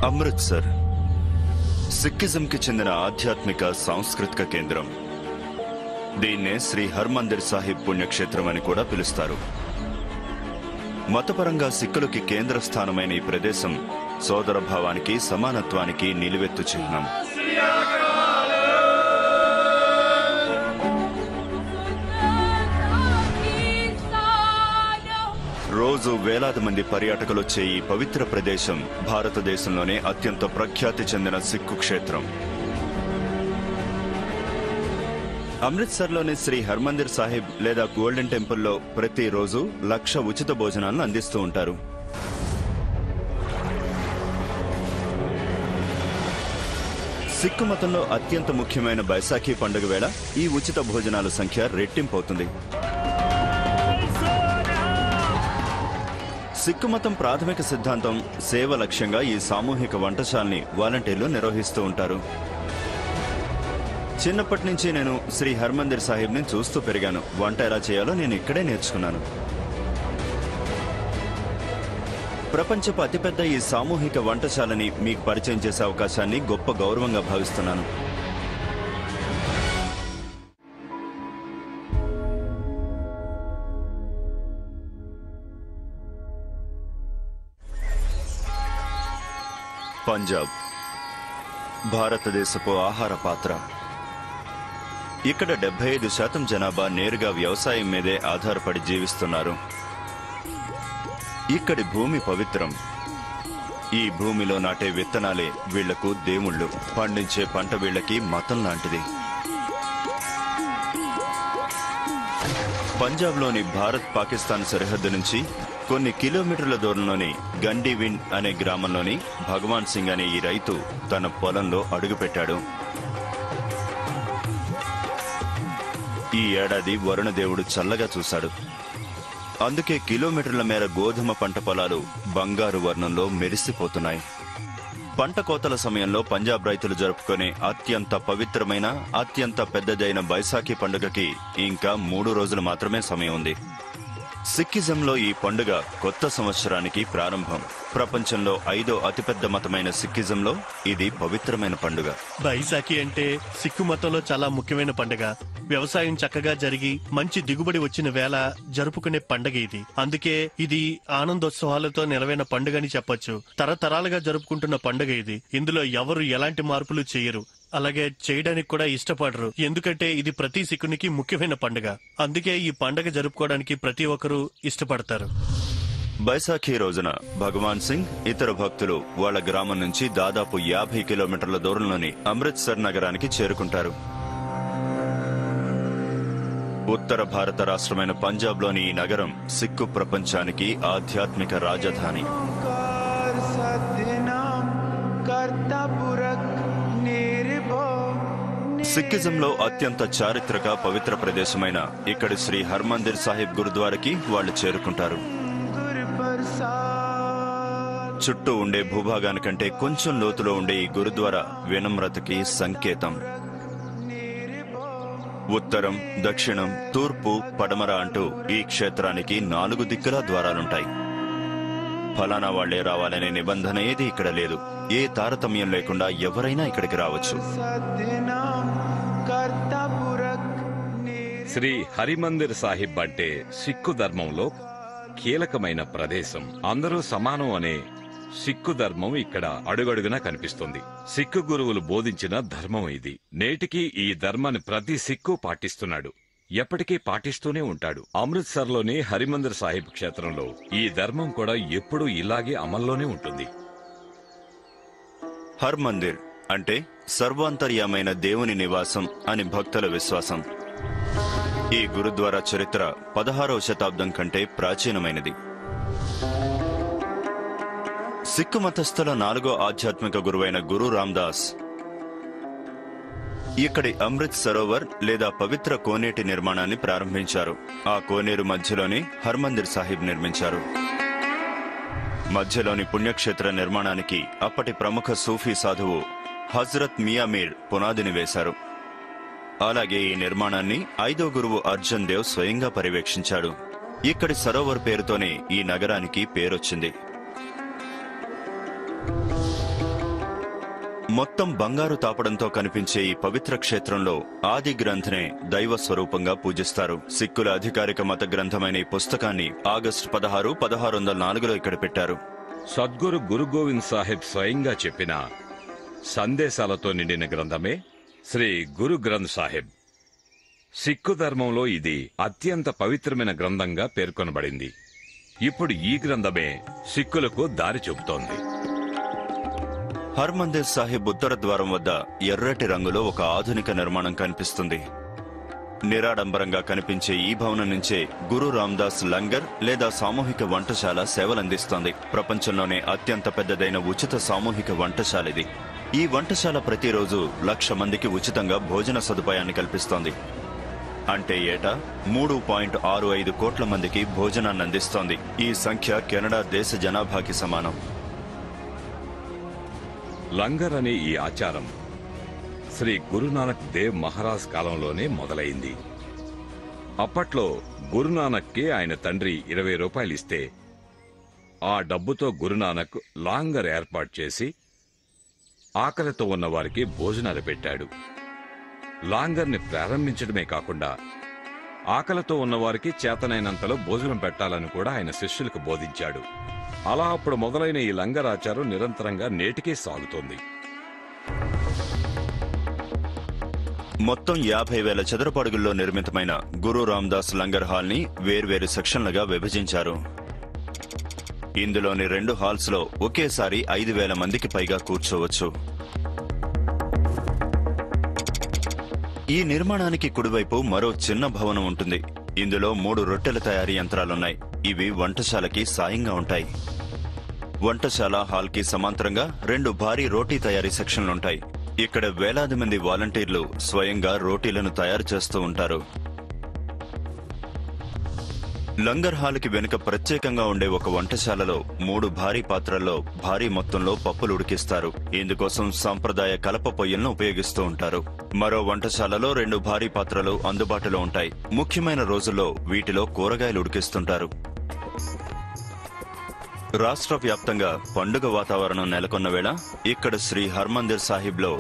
అమృత్సర్ సిక్కిజంకి చెందిన ఆధ్యాత్మిక సాంస్కృతిక కేంద్రం. దీన్నే శ్రీ హర్మందిర్ సాహిబ్ పుణ్యక్షేత్రం అని కూడా పిలుస్తారు. మతపరంగా సిక్కులకి కేంద్ర స్థానమైన ఈ ప్రదేశం సోదరభావానికి, సమానత్వానికి నిలువెత్తు చిహ్నం. రోజు వేలాది మంది పర్యాటకులు వచ్చే ఈ పవిత్ర ప్రదేశం భారతదేశంలోనే అత్యంత ప్రఖ్యాతి చెందిన సిక్కు క్షేత్రం. అమృత్సర్లోని శ్రీ హర్మందిర్ సాహిబ్ లేదా గోల్డెన్ టెంపుల్లో ప్రతిరోజు 1,00,000 ఉచిత భోజనాలను అందిస్తూ ఉంటారు. సిక్కు మతంలో అత్యంత ముఖ్యమైన బైసాఖీ పండుగ వేళ ఈ ఉచిత భోజనాల సంఖ్య రెట్టింపవుతుంది. సిక్కు మతం ప్రాథమిక సిద్ధాంతం సేవ లక్ష్యంగా ఈ సామూహిక వంటశాలని వాలంటీర్లు నిర్వహిస్తూ ఉంటారు. చిన్నప్పటి నుంచి నేను శ్రీ హర్మందిర్ సాహిబ్ని చూస్తూ పెరిగాను. వంట ఎలా చేయాలో నేను ఇక్కడే నేర్చుకున్నాను. ప్రపంచపు అతిపెద్ద ఈ సామూహిక వంటశాలని మీకు పరిచయం చేసే అవకాశాన్ని గొప్ప గౌరవంగా భావిస్తున్నాను. పంజాబ్ భారతదేశపు ఆహార పాత్ర. ఇక్కడ 75% జనాభా నేరుగా వ్యవసాయం మీదే ఆధారపడి జీవిస్తున్నారు. ఇక్కడి భూమి పవిత్రం. ఈ భూమిలో నాటే విత్తనాలే వీళ్లకు దేవుళ్ళు. పండించే పంట వీళ్లకి మతం లాంటిది. పంజాబ్లోని భారత్ పాకిస్తాన్ సరిహద్దు నుంచి కొన్ని కిలోమీటర్ల దూరంలోని గండివిండ్ అనే గ్రామంలోని భగవాన్ సింగ్ అనే ఈ రైతు తన పొలంలో అడుగుపెట్టాడు. ఈ ఏడాది వరుణదేవుడు చల్లగా చూశాడు. అందుకే కిలోమీటర్ల మేర గోధుమ పంట పొలాలు బంగారు వర్ణంలో మెరిసిపోతున్నాయి. పంట కోతల సమయంలో పంజాబ్ రైతులు జరుపుకునే అత్యంత పవిత్రమైన, అత్యంత పెద్దదైన బైసాఖీ పండుగకి ఇంకా 3 రోజులు మాత్రమే సమయం ఉంది. సిక్కిజంలో ఈ పండుగ కొత్త సంవత్సరానికి ప్రారంభం. ప్రపంచంలో 5వ అతిపెద్ద మతమైన సిక్కిజంలో ఇది పవిత్రమైన పండుగ. బైసాఖి అంటే సిక్కు మతంలో చాలా ముఖ్యమైన పండుగ. వ్యవసాయం చక్కగా జరిగి మంచి దిగుబడి వచ్చిన వేళ జరుపుకునే పండుగ ఇది. అందుకే ఇది ఆనందోత్సవాలతో నెలవైన పండుగ అని చెప్పొచ్చు. తరతరాలుగా జరుపుకుంటున్న పండుగ ఇది. ఇందులో ఎవరు ఎలాంటి మార్పులు చేయరు, అలాగే చేయడానికి కూడా ఇష్టపడరు. ఎందుకంటే ఇది ప్రతి సిక్కునికి ముఖ్యమైన పండుగ. అందుకే ఈ పండుగ జరుపుకోవడానికి ప్రతి ఒక్కరూ ఇష్టపడతారు. బైసాఖీ రోజున భగవాన్ సింగ్ ఇతర భక్తులు వాళ్ల గ్రామం నుంచి దాదాపు 50 కిలోమీటర్ల దూరంలోని అమృత్సర్ నగరానికి చేరుకుంటారు. ఉత్తర భారత రాష్ట్రమైన పంజాబ్లోని ఈ నగరం సిక్కు ప్రపంచానికి ఆధ్యాత్మిక రాజధాని. సిక్కిజంలో అత్యంత చారిత్రక పవిత్ర ప్రదేశమైన ఇక్కడి శ్రీ హర్మందిర్ సాహిబ్ గురుద్వారాకి వాళ్లు చేరుకుంటారు. చుట్టూ ఉండే భూభాగానికంటే కొంచెం లోతులో ఉండే ఈ గురుద్వారా వినమ్రతకి సంకేతం. ఉత్తరం, దక్షిణం, తూర్పు, పడమర అంటూ ఈ క్షేత్రానికి 4 దిక్కులా ద్వారాలుంటాయి. ఫలానా వాళ్లే రావాలనే నిబంధన ఏది ఇక్కడ లేదు. ఏ తారతమ్యం లేకుండా ఎవరైనా ఇక్కడికి రావచ్చు. శ్రీ హరిమందిర్ సాహిబ్ అంటే సిక్కు ధర్మంలో కీలకమైన ప్రదేశం. అందరూ సమానం అనే సిక్కు ధర్మం ఇక్కడ అడుగడుగునా కనిపిస్తుంది. సిక్కు గురువులు బోధించిన ధర్మం ఇది. నేటికి ఈ ధర్మాన్ని ప్రతి సిక్కు పాటిస్తున్నాడు, ఎప్పటికీ పాటిస్తూనే ఉంటాడు. అమృత్సర్లోని హరిమందిర్ సాహిబ్ క్షేత్రంలో ఈ ధర్మం కూడా ఎప్పుడూ ఇలాగే అమల్లోనే ఉంటుంది. హర్మందిర్ అంటే సర్వాంతర్యామైన దేవుని నివాసం అని భక్తుల విశ్వాసం. ఈ గురుద్వారా చరిత్ర 16వ శతాబ్దం కంటే ప్రాచీనమైనది. సిక్కు మతస్థుల 4వ ఆధ్యాత్మిక గురువైన గురు రామ్దాస్ ఇక్కడి అమృత్ సరోవర్ లేదా పవిత్ర కోనేటి నిర్మాణాన్ని ప్రారంభించారు. ఆ కోనేరు మధ్యలోనే హర్మందిర్ సాహిబ్ నిర్మించారు. మధ్యలోని పుణ్యక్షేత్ర నిర్మాణానికి అప్పటి ప్రముఖ సూఫీ సాధువు హజ్రత్ మియామీర్ పునాదిని వేశారు. అలాగే ఈ నిర్మాణాన్ని 5వ గురువు అర్జన్ దేవ్ స్వయంగా పర్యవేక్షించాడు. ఇక్కడి సరోవర్ పేరుతోనే ఈ నగరానికి పేరొచ్చింది. మొత్తం బంగారు తాపడంతో కనిపించే ఈ పవిత్ర క్షేత్రంలో ఆది గ్రంథ్నే దైవ స్వరూపంగా పూజిస్తారు. సిక్కుల అధికారిక మత గ్రంథమైన ఈ పుస్తకాన్ని ఆగస్టు 16, 1604లో ఇక్కడ పెట్టారు. సద్గురు గురు గోవింద్ సాహెబ్ స్వయంగా చెప్పిన సందేశాలతో నిండిన గ్రంథమే శ్రీ గురు గ్రంథ్ సాహెబ్. సిక్కు ధర్మంలో ఇది అత్యంత పవిత్రమైన గ్రంథంగా పేర్కొనబడింది. ఇప్పుడు ఈ గ్రంథమే సిక్కులకు దారి చూపుతోంది. హర్మందిర్ సాహిబ్ ఉత్తర ద్వారం వద్ద ఎర్రటి రంగులో ఒక ఆధునిక నిర్మాణం కనిపిస్తుంది. నిరాడంబరంగా కనిపించే ఈ భవనం నుంచే గురు రామ్దాస్ లంగర్ లేదా సామూహిక వంటశాల సేవలందిస్తోంది. ప్రపంచంలోనే అత్యంత పెద్దదైన ఉచిత సామూహిక వంటశాలిది. ఈ వంటశాల ప్రతిరోజు 1,00,000 మందికి ఉచితంగా భోజన సదుపాయాన్ని కల్పిస్తోంది. అంటే ఏటా 3.65 కోట్ల మందికి భోజనాన్ని అందిస్తోంది. ఈ సంఖ్య కెనడా దేశ జనాభాకి సమానం. లంగర్ అనే ఈ ఆచారం శ్రీ గురునానక్ దేవ్ మహారాజ్ కాలంలోనే మొదలైంది. అప్పట్లో గురునానక్కి ఆయన తండ్రి 20 రూపాయలు ఇస్తే ఆ డబ్బుతో గురునానక్ లాంగర్ ఏర్పాటు చేసి ఆకలితో ఉన్న వారికి భోజనాలు పెట్టాడు. లాంగర్ని ప్రారంభించడమే కాకుండా ఆకలితో ఉన్నవారికి చేతనైనంతలో భోజనం పెట్టాలని కూడా ఆయన శిష్యులకు బోధించాడు. అలా అప్పుడు మొదలైన ఈ లంగర్ ఆచారం నిరంతరంగా నేటికే సాగుతోంది. మొత్తం 50,000 చదరపు అడుగుల్లో నిర్మితమైన గురు రామ్దాస్ లంగర్ హాల్ ని వేర్వేరు సెక్షన్లుగా విభజించారు. ఇందులోని 2 హాల్స్ లో ఒకేసారి 5,000 మందికి పైగా కూర్చోవచ్చు. ఈ నిర్మాణానికి కుడివైపు మరో చిన్న భవనం ఉంటుంది. ఇందులో 3 రొట్టెల తయారీ యంత్రాలున్నాయి. ఇవి వంటశాలకి సాయంగా ఉంటాయి. వంటశాల హాల్ కి సమాంతరంగా 2 భారీ రోటీ తయారీ సెక్షన్లుంటాయి. ఇక్కడ వేలాది మంది వాలంటీర్లు స్వయంగా రోటీలను తయారు చేస్తూ ఉంటారు. లంగర్ హాల్ కి వెనుక ప్రత్యేకంగా ఉండే ఒక వంటశాలలో 3 భారీ పాత్రల్లో భారీ మొత్తంలో పప్పులు ఉడికిస్తారు. ఇందుకోసం సాంప్రదాయ కలప పొయ్యిలను ఉపయోగిస్తూ ఉంటారు. మరో వంటశాలలో 2 భారీ పాత్రలు అందుబాటులో ఉంటాయి. ముఖ్యమైన రోజుల్లో వీటిలో కూరగాయలు ఉడికిస్తుంటారు. రాష్ట్ర వ్యాప్తంగా పండుగ వాతావరణం నెలకొన్న వేళ ఇక్కడ శ్రీ హర్మందిర్ సాహిబ్ లో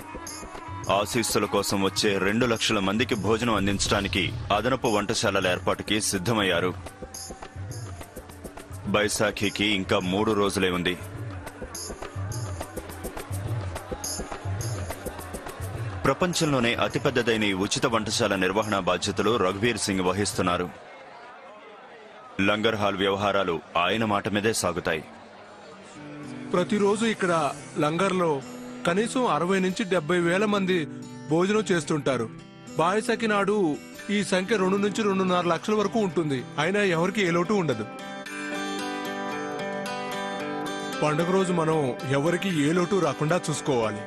ఆశీస్సుల కోసం వచ్చే 2,00,000 మందికి భోజనం అందించడానికి అదనపు వంటశాలల ఏర్పాటుకి సిద్ధమయ్యారు. బైశాఖికి ఇంకా 3 రోజులే ఉంది. ప్రపంచంలోనే అతిపెద్దదైన ఈ ఉచిత వంటశాల నిర్వహణ బాధ్యతలు రఘువీర్ సింగ్ వహిస్తున్నారు. లంగర్ హాల్ వ్యవహారాలు ఆయన మాట మీదే సాగుతాయి. ప్రతిరోజు ఇక్కడ లంగర్లో కనీసం 60 నుంచి 70 వేల మంది భోజనం చేస్తుంటారు. బాయిసకి నాడు ఈ సంఖ్య 2 నుంచి 2.5 లక్షల వరకు ఉంటుంది. అయినా ఎవరికి ఏ లోటు ఉండదు. పండుగ రోజు మనం ఎవరికి ఏ లోటు రాకుండా చూసుకోవాలి.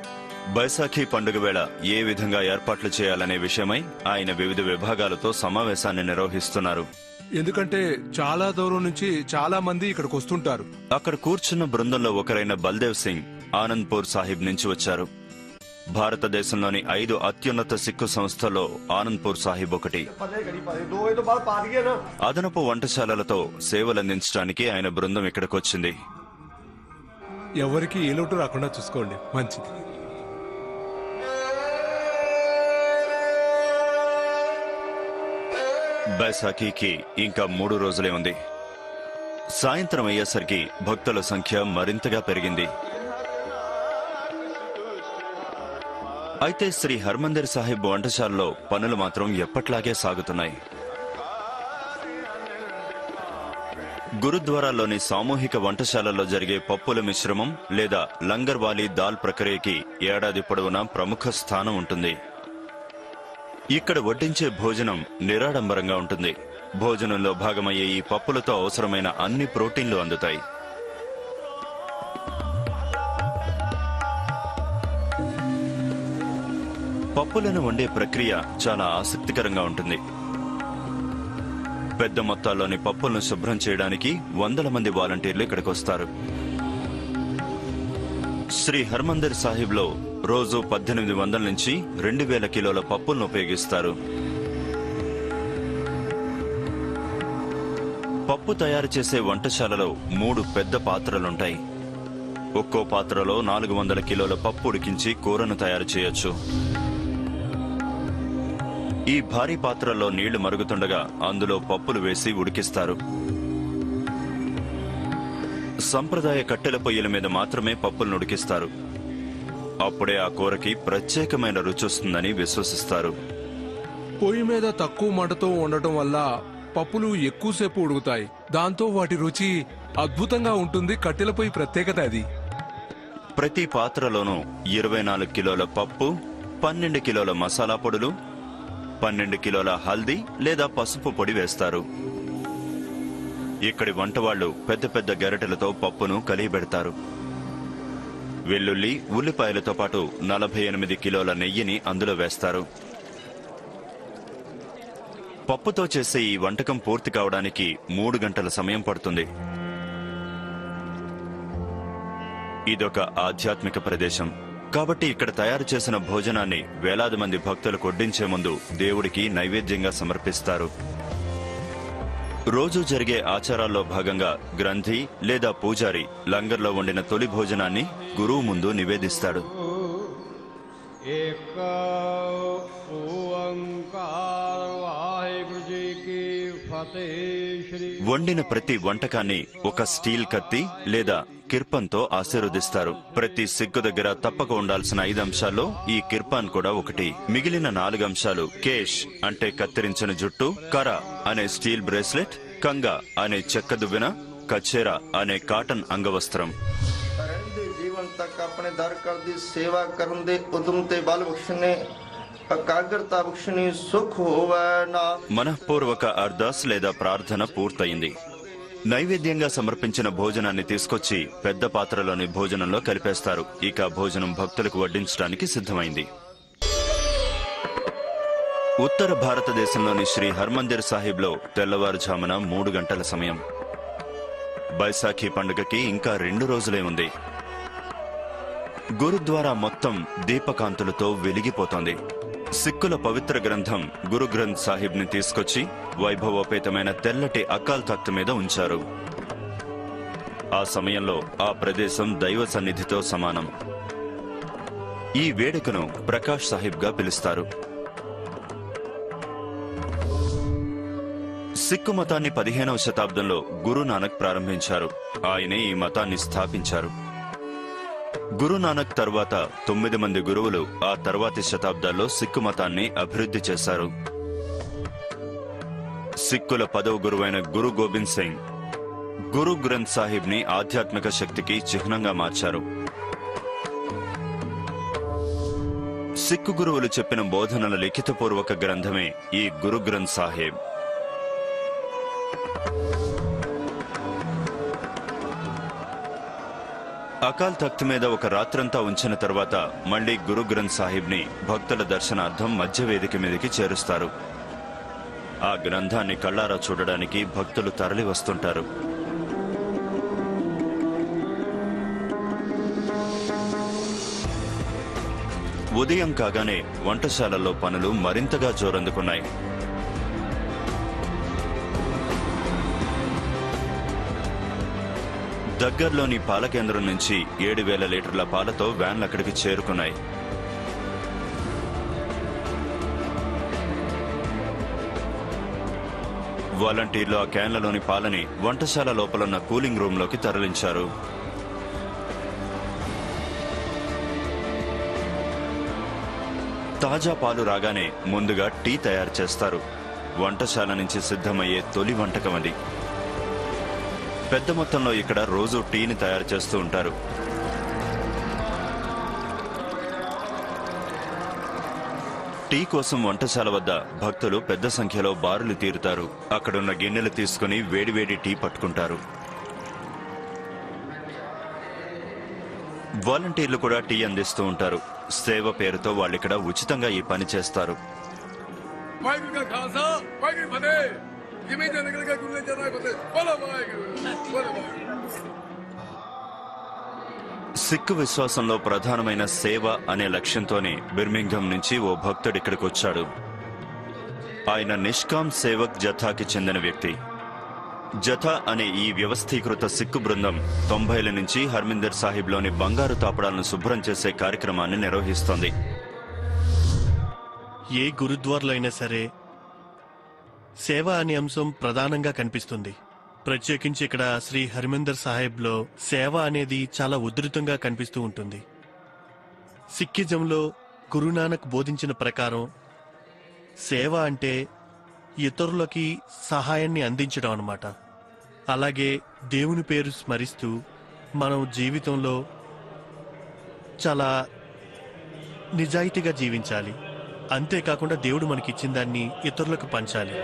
బైశాఖి పండుగ వేళ ఏ విధంగా ఏర్పాట్లు చేయాలనే విషయమై ఆయన వివిధ విభాగాలతో సమావేశాన్ని నిర్వహిస్తున్నారు. ఎందుకంటే చాలా దూరం నుంచి చాలా మంది ఇక్కడికి వస్తుంటారు. అక్కడ కూర్చున్న బృందంలో ఒకరైన బల్దేవ్ సింగ్ ఆనంద్పూర్ సాహిబ్ నుంచి వచ్చారు. భారతదేశంలోని 5 అత్యున్నత సిక్కు సంస్థల్లో ఆనంద్పూర్ సాహిబ్ ఒకటి. అదనపు వంటశాలలతో సేవలందించడానికి ఆయన బృందం ఇక్కడికొచ్చింది. ఎవరికి ఏ లోటు రాకుండా చూసుకోండి. మంచిది. బైశాఖికి ఇంకా 3 రోజులే ఉంది. సాయంత్రం అయ్యేసరికి భక్తుల సంఖ్య మరింతగా పెరిగింది. అయితే శ్రీ హర్మందిర్ సాహిబ్ వంటశాలలో పనులు మాత్రం ఎప్పట్లాగే సాగుతున్నాయి. గురుద్వారాల్లోని సామూహిక వంటశాలల్లో జరిగే పప్పుల మిశ్రమం లేదా లంగర్ వాలీ దాల్ ప్రక్రియకి ఏడాది పొడవునా ప్రముఖ స్థానం ఉంటుంది. ఇక్కడ వడ్డించే భోజనం నిరాడంబరంగా ఉంటుంది. భోజనంలో భాగమయ్యే ఈ పప్పులతో అవసరమైన అన్ని ప్రోటీన్లు అందుతాయి. పప్పులను వండే ప్రక్రియ చాలా ఆసక్తికరంగా ఉంటుంది. పెద్ద మొత్తాల్లోని పప్పులను శుభ్రం చేయడానికి 100 మంది వాలంటీర్లు ఇక్కడికి వస్తారు. శ్రీ హర్మందిర్ సాహిబ్ లో రోజు 1800 నుంచి 2000 కిలోల పప్పులను ఉపయోగిస్తారు. పప్పు తయారు చేసే వంటశాలలో 3 పెద్ద పాత్రలుంటాయి. ఒక్కో పాత్రలో 400 కిలోల పప్పు ఉడికించి కూరను తయారు చేయొచ్చు. ఈ భారీ పాత్రల్లో నీళ్లు మరుగుతుండగా అందులో పప్పులు వేసి ఉడికిస్తారు. సంప్రదాయ కట్టెల పొయ్యిల మీద మాత్రమే పప్పులను ఉడికిస్తారు. అప్పుడే ఆ కూరకి ప్రత్యేకమైన రుచి వస్తుందని విశ్వసిస్తారు. పొయ్యి మీద తక్కువ మంటతో ఉండటం వల్ల పప్పులు ఎక్కువసేపు ఉడుకుతాయి. దాంతో వాటి రుచి అద్భుతంగా ఉంటుంది. కట్టెల పొయ్యి ప్రత్యేకత అది. ప్రతి పాత్రలోనూ 24 కిలోల పప్పు, 12 కిలోల మసాలా పొడులు, 12 కిలోల హల్దీ లేదా పసుపు పొడి వేస్తారు. ఇక్కడి వంటవాళ్లు పెద్ద పెద్ద గరిటెలతో పప్పును కలియబెడతారు. వెల్లుల్లి, ఉల్లిపాయలతో పాటు 48 కిలోల నెయ్యిని అందులో వేస్తారు. పప్పుతో చేసే ఈ వంటకం పూర్తి కావడానికి 3 గంటల సమయం పడుతుంది. ఇదొక ఆధ్యాత్మిక ప్రదేశం కాబట్టి ఇక్కడ తయారు చేసిన భోజనాన్ని వేలాది మంది భక్తులకు వడ్డించే ముందు దేవుడికి నైవేద్యంగా సమర్పిస్తారు. రోజు జరిగే ఆచారాల్లో భాగంగా గ్రంథి లేదా పూజారి లంగర్లో వండిన తొలి భోజనాన్ని గురువు ముందు నివేదిస్తాడు. వండిన ప్రతి వంటకాన్ని ఒక స్టీల్ కత్తి లేదా కిర్పన్తో ఆశీర్వదిస్తారు. ప్రతి సిక్కు దగ్గర తప్పక ఉండాల్సిన 5 అంశాల్లో ఈ కిర్పాన్ కూడా ఒకటి. మిగిలిన 4 అంశాలు కేష్ అంటే కత్తిరించిన జుట్టు, కర అనే స్టీల్ బ్రేస్లెట్, కంగా అనే చెక్క దువ్వెన, కచేరా అనే కాటన్ అంగవస్త్రం. जीवन तक अपने दर कर दी सेवा करन दे उदम ते बल बख्शने एकाग्रता बख्शनी सुख होवे ना. మనఃపూర్వక అర్దాస్ లేదా ప్రార్థన పూర్తయింది. నైవేద్యంగా సమర్పించిన భోజనాన్ని తీసుకొచ్చి పెద్ద పాత్రలోని భోజనంలో కలిపేస్తారు. ఇక భోజనం భక్తులకు వడ్డించడానికి సిద్ధమైంది. ఉత్తర భారతదేశంలోని శ్రీ హర్మందిర్ సాహిబ్లో తెల్లవారుజామున 3 గంటల సమయం. బైసాఖీ పండుగకి ఇంకా 2 రోజులే ఉంది. గురుద్వారా మొత్తం దీపకాంతులతో వెలిగిపోతోంది. సిక్కుల పవిత్ర గ్రంథం గురు గ్రంథ్ సాహిబ్ ని తీసుకొచ్చి వైభవోపేతమైన తెల్లటి అకాల్ తఖ్త్ మీద ఉంచారు. ఆ సమయంలో ఆ ప్రదేశం దైవ సన్నిధితో సమానం. ఈ వేడుకను ప్రకాష్ సాహిబ్ గా పిలుస్తారు. సిక్కు మతాన్ని 15వ శతాబ్దంలో గురునానక్ ప్రారంభించారు. ఆయనే ఈ మతాన్ని స్థాపించారు. గురునానక్ తర్వాత 9 మంది గురువులు ఆ తర్వాతి శతాబ్దాల్లో సిక్కు మతాన్ని అభివృద్ధి చేశారు. సిక్కుల 10వ గురువైన గురు గోబింద్ సింగ్ గురు గ్రంథ్ సాహిబ్ ని ఆధ్యాత్మిక శక్తికి చిహ్నంగా మార్చారు. సిక్కు గురువులు చెప్పిన బోధనల లిఖితపూర్వక గ్రంథమే ఈ గురు గ్రంథ్ సాహిబ్. అకాల్ తఖ్త్ మీద ఒక రాత్రంతా ఉంచిన తర్వాత మళ్లీ గురు గ్రంథ్ సాహిబ్ ని భక్తుల దర్శనార్థం మధ్య వేదిక మీదకి చేరుస్తారు. ఆ గ్రంథాన్ని కళ్ళారా చూడడానికి భక్తులు తరలి వస్తుంటారు. ఉదయం కాగానే వంటశాలల్లో పనులు మరింతగా జోరందుకున్నాయి. దగ్గర్లోని పాల కేంద్రం నుంచి 7,000 లీటర్ల పాలతో వ్యాన్లు అక్కడికి చేరుకున్నాయి. వాలంటీర్లు ఆ క్యాన్లలోని పాలని వంటశాల లోపలున్న కూలింగ్ రూంలోకి తరలించారు. తాజా పాలు రాగానే ముందుగా టీ తయారు చేస్తారు. వంటశాల నుంచి సిద్ధమయ్యే తొలి వంటకం అది. పెద్ద మొత్తంలో ఇక్కడ రోజు టీని తయారు చేస్తూ ఉంటారు. టీ కోసం వంటశాల వద్ద భక్తులు పెద్ద సంఖ్యలో బారులు తీరుతారు. అక్కడున్న గిన్నెలు తీసుకుని వేడివేడి టీ పట్టుకుంటారు. వాలంటీర్లు కూడా టీ అందిస్తూ ఉంటారు. సేవ పేరుతో వాళ్ళిక్కడ ఉచితంగా ఈ పని చేస్తారు. సిక్కు విశ్వాసంలో ప్రధానమైన సేవ అనే లక్ష్యంతోనే బిర్మింఘం నుంచి ఓ భక్తుడు ఇక్కడికి వచ్చాడు. ఆయన నిష్కామ్ సేవక్ జథాకి చెందిన వ్యక్తి. జథా అనే ఈ వ్యవస్థీకృత సిక్కు బృందం 90ల నుంచి హర్మిందర్ సాహిబ్లోని బంగారు తాపడాలను శుభ్రం చేసే కార్యక్రమాన్ని నిర్వహిస్తోంది. ఏ గురుద్వార్లో అయినా సరే సేవ అనే అంశం ప్రధానంగా కనిపిస్తుంది. ప్రత్యేకించి ఇక్కడ శ్రీ హర్మిందర్ సాహిబ్లో సేవ అనేది చాలా ఉధృతంగా కనిపిస్తూ ఉంటుంది. సిక్కిజంలో గురునానక్ బోధించిన ప్రకారం సేవ అంటే ఇతరులకి సహాయాన్ని అందించడం అన్నమాట. అలాగే దేవుని పేరు స్మరిస్తూ మనం జీవితంలో చాలా నిజాయితీగా జీవించాలి. అంతేకాకుండా దేవుడు మనకిచ్చిన దాన్ని ఇతరులకు పంచాలి.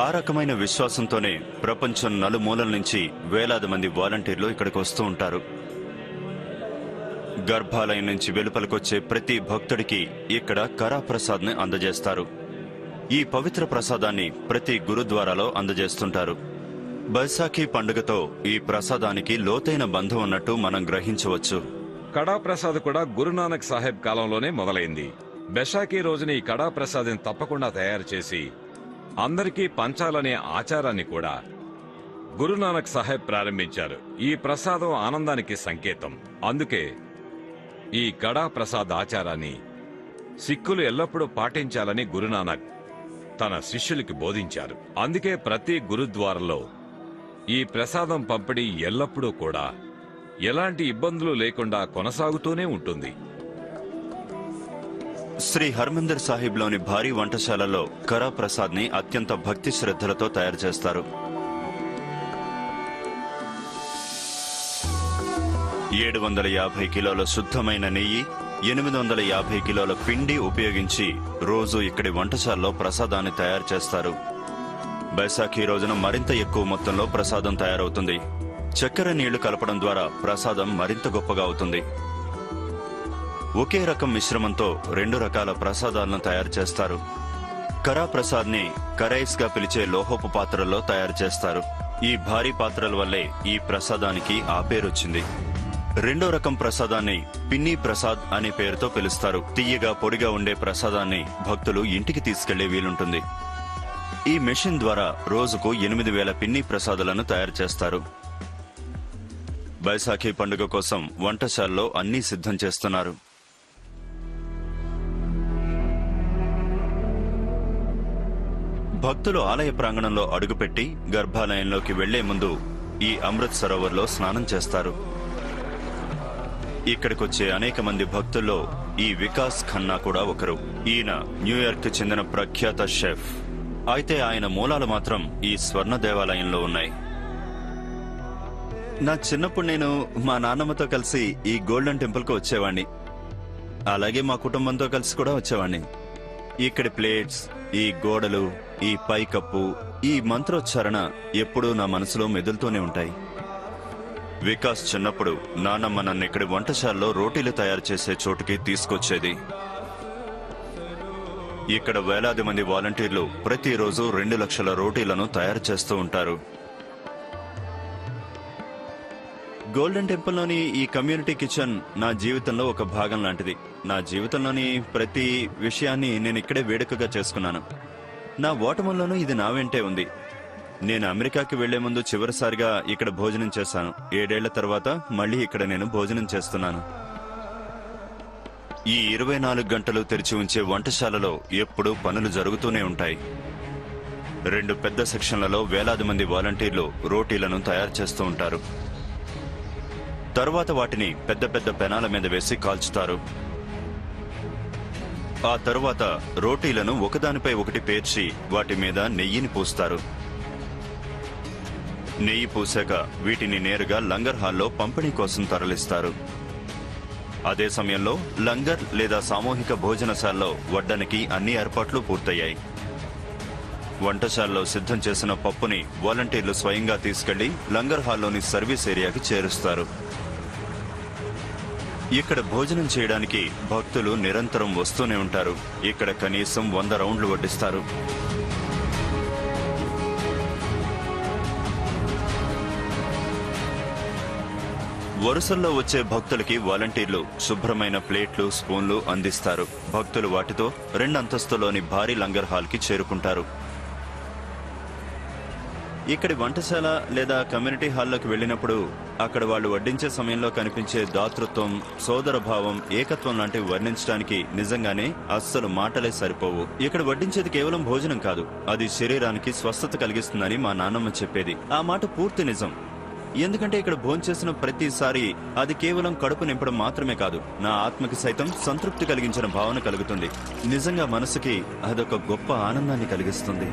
ఆ రకమైన విశ్వాసంతోనే ప్రపంచం నలుమూలల నుంచి వేలాది మంది వాలంటీర్లు ఇక్కడికి వస్తూ ఉంటారు. గర్భాలయం నుంచి వెలుపలకొచ్చే ప్రతి భక్తుడికి ఇక్కడ కరా ప్రసాద్ని అందజేస్తారు. ఈ పవిత్ర ప్రసాదాన్ని ప్రతి గురుద్వారాలో అందజేస్తుంటారు. బైసాఖీ పండుగతో ఈ ప్రసాదానికి లోతైన బంధం ఉన్నట్టు మనం గ్రహించవచ్చు. కడా ప్రసాద్ కూడా గురునానక్ సాహెబ్ కాలంలోనే మొదలైంది. బెషాకీ రోజున ఈ కడా ప్రసాద్ని తప్పకుండా తయారు చేసి అందరికీ పంచాలనే ఆచారాన్ని కూడా గురునానక్ సాహెబ్ ప్రారంభించారు. ఈ ప్రసాదం ఆనందానికి సంకేతం. అందుకే ఈ కడా ప్రసాద్ ఆచారాన్ని సిక్కులు ఎల్లప్పుడూ పాటించాలని గురునానక్ తన శిష్యులకి బోధించారు. అందుకే ప్రతి గురుద్వారంలో ఈ ప్రసాదం పంపిణీ ఎల్లప్పుడూ కూడా ఎలాంటి ఇబ్బందులు లేకుండా కొనసాగుతూనే ఉంటుంది. శ్రీ హర్మందిర్ సాహిబ్లోని భారీ వంటశాలలో కరా ప్రసాద్ని అత్యంత భక్తి శ్రద్ధలతో తయారు చేస్తారు. 750 కిలోల శుద్ధమైన నెయ్యి, 850 కిలోల పిండి ఉపయోగించి రోజు ఇక్కడి వంటశాలలో ప్రసాదాన్ని తయారు చేస్తారు. బైసాఖీ రోజున మరింత ఎక్కువ మొత్తంలో ప్రసాదం తయారవుతుంది. చక్కెర నీళ్లు కలపడం ద్వారా ప్రసాదం మరింత గొప్పగా అవుతుంది. ఒకే రకం మిశ్రమంతో 2 రకాల ప్రసాదాలను తయారు చేస్తారు. కరా ప్రసాద్ని కరైస్ గా పిలిచే లోహపు పాత్రల్లో తయారు చేస్తారు. ఈ భారీ పాత్రల వల్లే ఈ ప్రసాదానికి ఆ పేరొచ్చింది. 2వ రకం ప్రసాదాన్ని పిన్నీ ప్రసాద్ అనే పేరుతో పిలుస్తారు. తియ్యగా పొడిగా ఉండే ప్రసాదాన్ని భక్తులు ఇంటికి తీసుకెళ్లే వీలుంటుంది. ఈ మెషిన్ ద్వారా రోజుకు 8000 పిన్నీ ప్రసాదాలను తయారు చేస్తారు. బైసాఖీ పండుగ కోసం వంటశాలలో అన్నీ సిద్ధం చేస్తున్నారు. భక్తులు ఆలయ ప్రాంగణంలో అడుగుపెట్టి గర్భాలయంలోకి వెళ్లే ముందు ఈ అమృత్ సరోవర్లో స్నానం చేస్తారు. ఇక్కడికొచ్చే అనేక మంది భక్తుల్లో ఈ వికాస్ ఖన్నా కూడా ఒకరు. ఈయన న్యూయార్క్ చెందిన ప్రఖ్యాత షెఫ్. అయితే ఆయన మూలాలు మాత్రం ఈ స్వర్ణ దేవాలయంలో ఉన్నాయి. నా చిన్నప్పుడు నేను మా నాన్నమ్మతో కలిసి ఈ గోల్డెన్ టెంపుల్కు వచ్చేవాణ్ణి. అలాగే మా కుటుంబంతో కలిసి కూడా వచ్చేవాణ్ణి. ఇక్కడి ప్లేట్స్, ఈ గోడలు, ఈ పైకప్పు, ఈ మంత్రోచ్చారణ ఎప్పుడూ నా మనసులో మెదులుతూనే ఉంటాయి. వికాస్ చిన్నప్పుడు నానమ్మ నన్ను ఇక్కడి వంటశాలలో రోటీలు తయారు చేసే చోటుకి తీసుకొచ్చేది. ఇక్కడ వేలాది మంది వాలంటీర్లు ప్రతిరోజు 2 లక్షల రోటీలను తయారు చేస్తూ ఉంటారు. గోల్డెన్ టెంపుల్లోని ఈ కమ్యూనిటీ కిచెన్ నా జీవితంలో ఒక భాగం లాంటిది. నా జీవితంలోని ప్రతి విషయాన్ని నేను ఇక్కడే వేడుకగా చేసుకున్నాను. నా ఓటముల్లోనూ ఇది నా వెంటే ఉంది. నేను అమెరికాకి వెళ్లే ముందు చివరిసారిగా ఇక్కడ భోజనం చేశాను. 7 ఏళ్ల తర్వాత మళ్లీ ఇక్కడ నేను భోజనం చేస్తున్నాను. ఈ 24 గంటలు తెరిచి ఉంచే వంటశాలలో ఎప్పుడూ పనులు జరుగుతూనే ఉంటాయి. 2 పెద్ద సెక్షన్లలో వేలాది మంది వాలంటీర్లు రోటీలను తయారు చేస్తూ ఉంటారు. తరువాత వాటిని పెద్ద పెద్ద పెనాల మీద వేసి కాల్చుతారు. ఆ తరువాత రోటీలను ఒకదానిపై ఒకటి పేర్చి వాటి మీద నెయ్యిని పూస్తారు. నెయ్యి పూసాక వీటిని నేరుగా లంగర్ హాల్లో పంపిణీ కోసం తరలిస్తారు. అదే సమయంలో లంగర్ లేదా సామూహిక భోజనశాలలో వడ్డానికి అన్ని ఏర్పాట్లు పూర్తయ్యాయి. వంటశాలలో సిద్ధం చేసిన పప్పుని వాలంటీర్లు స్వయంగా తీసుకెళ్లి లంగర్ హాల్లోని సర్వీస్ ఏరియాకి చేరుస్తారు. ఇక్కడ భోజనం చేయడానికి భక్తులు నిరంతరం వస్తూనే ఉంటారు. ఇక్కడ కనీసం 100 రౌండ్లు వడ్డిస్తారు. వరుసల్లో వచ్చే భక్తులకి వాలంటీర్లు శుభ్రమైన ప్లేట్లు, స్పూన్లు అందిస్తారు. భక్తులు వాటితో 2 అంతస్తులోని భారీ లంగర్ హాల్ కి చేరుకుంటారు. ఇక్కడి వంటశాల లేదా కమ్యూనిటీ హాల్లోకి వెళ్ళినప్పుడు అక్కడ వాళ్ళు వడ్డించే సమయంలో కనిపించే దాతృత్వం, సోదర భావం, ఏకత్వం లాంటివి వర్ణించడానికి నిజంగానే అస్సలు మాటలే సరిపోవు. ఇక్కడ వడ్డించేది కేవలం భోజనం కాదు, అది శరీరానికి స్వస్థత కలిగిస్తుందని మా నాన్నమ్మ చెప్పేది. ఆ మాట పూర్తి నిజం. ఎందుకంటే ఇక్కడ భోంచేసిన ప్రతిసారి అది కేవలం కడుపు నింపడం మాత్రమే కాదు, నా ఆత్మకి సైతం సంతృప్తి కలిగించిన భావన కలుగుతుంది. నిజంగా మనసుకి అదొక గొప్ప ఆనందాన్ని కలిగిస్తుంది.